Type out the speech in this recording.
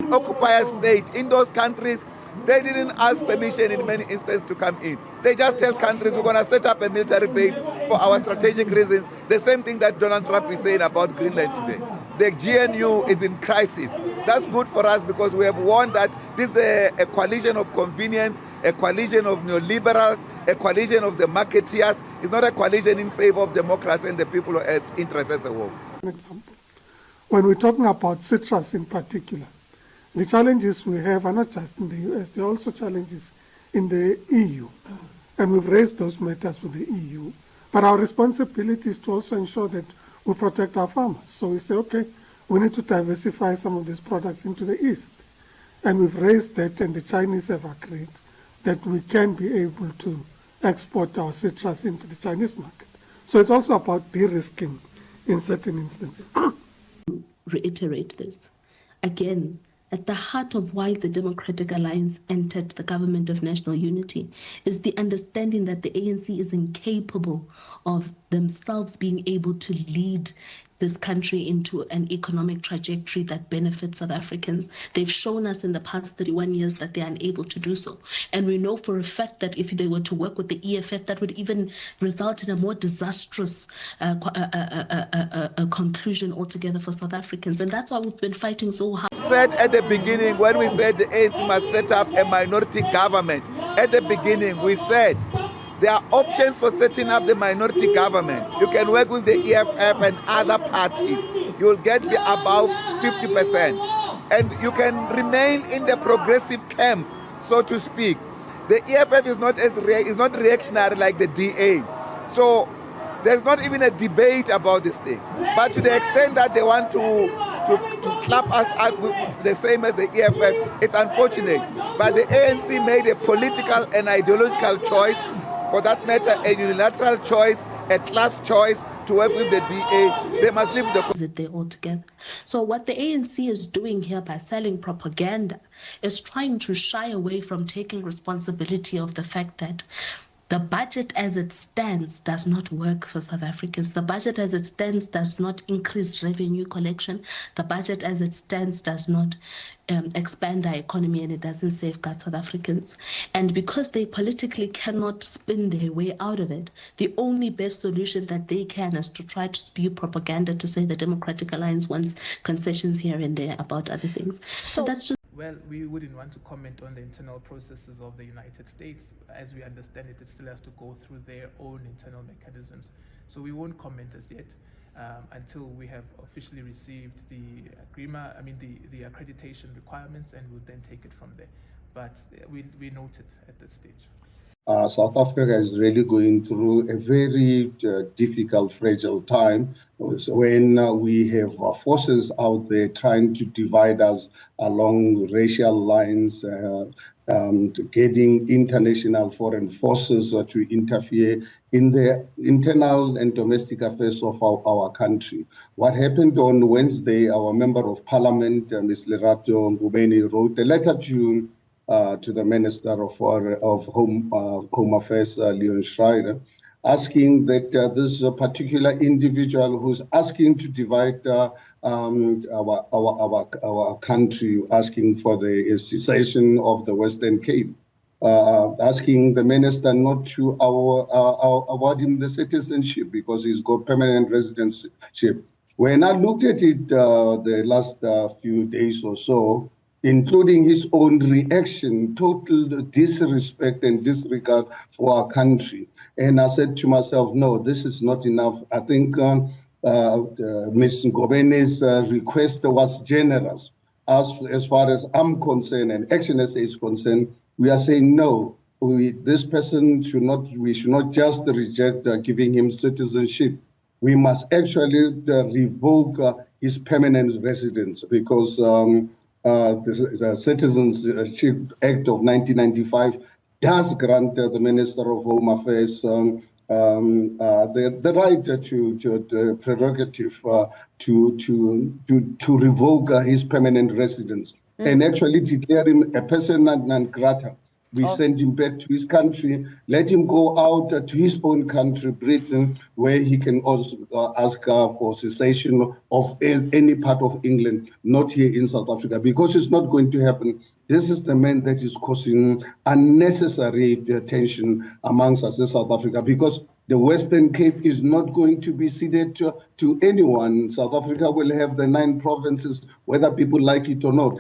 an occupier state. In those countries, they didn't ask permission in many instances to come in. They just tell countries, we're going to set up a military base for our strategic reasons. The same thing that Donald Trump is saying about Greenland today. The GNU is in crisis. That's good for us because we have warned that this is a coalition of convenience, a coalition of neoliberals, a coalition of the marketeers. It's not a coalition in favor of democracy and the people's interests as a whole. An example, when we're talking about citrus in particular, the challenges we have are not just in the US, there are also challenges in the EU. And we've raised those matters with the EU. But our responsibility is to also ensure that we protect our farmers. So we say, okay, we need to diversify some of these products into the East. And we've raised that, and the Chinese have agreed that we can be able to export our citrus into the Chinese market. So it's also about de-risking in certain instances. Reiterate this. Again, at the heart of why the Democratic Alliance entered the government of national unity is the understanding that the ANC is incapable of themselves being able to lead this country into an economic trajectory that benefits South Africans. They've shown us in the past 31 years that they're unable to do so. And we know for a fact that if they were to work with the EFF, that would even result in a more disastrous conclusion altogether for South Africans. And that's why we've been fighting so hard. Said at the beginning, when we said the ANC must set up a minority government, at the beginning we said there are options for setting up the minority government. You can work with the EFF and other parties. You'll get about 50%. And you can remain in the progressive camp, so to speak. The EFF is not reactionary like the DA. So there's not even a debate about this thing. But to the extent that they want to clap us out the same as the EFF, it's unfortunate. But the ANC made a political and ideological choice, for that matter, a unilateral choice, a class choice to work with the DA. They must leave there altogether. So what the ANC is doing here by selling propaganda is trying to shy away from taking responsibility of the fact that the budget as it stands does not work for South Africans. The budget as it stands does not increase revenue collection. The budget as it stands does not expand our economy, and it doesn't safeguard South Africans. And because they politically cannot spin their way out of it, the only best solution that they can is to try to spew propaganda to say the Democratic Alliance wants concessions here and there about other things. So that's just. Well, we wouldn't want to comment on the internal processes of the United States. As we understand it, it still has to go through their own internal mechanisms. So we won't comment as yet until we have officially received the agreement, the accreditation requirements, and we'll then take it from there. But we note it at this stage. South Africa is really going through a very difficult, fragile time when we have forces out there trying to divide us along racial lines, getting international foreign forces to interfere in the internal and domestic affairs of our country. What happened on Wednesday, our Member of Parliament, Ms. Lerato Ngubeni, wrote a letter to the Minister of Home Affairs, Leon Schreier, asking that this particular individual who's asking to divide our country, asking for the cessation of the Western Cape, asking the minister not to award him the citizenship because he's got permanent residency. When I looked at it the last few days or so, including his own reaction, total disrespect and disregard for our country. And I said to myself, no, this is not enough. I think Ms. Ngobeni's request was generous. As far as I'm concerned and Action SA is concerned, we are saying no. This person we should not just reject giving him citizenship. We must actually revoke his permanent residence because the Citizenship Act of 1995 does grant the Minister of Home Affairs the right the prerogative to revoke his permanent residence and actually declare him a persona non grata. We send him back to his country. Let him go out to his own country, Britain, where he can also ask for cessation of any part of England, not here in South Africa, because it's not going to happen. This is the man that is causing unnecessary tension amongst us in South Africa, because the Western Cape is not going to be ceded to anyone. South Africa will have the 9 provinces, whether people like it or not.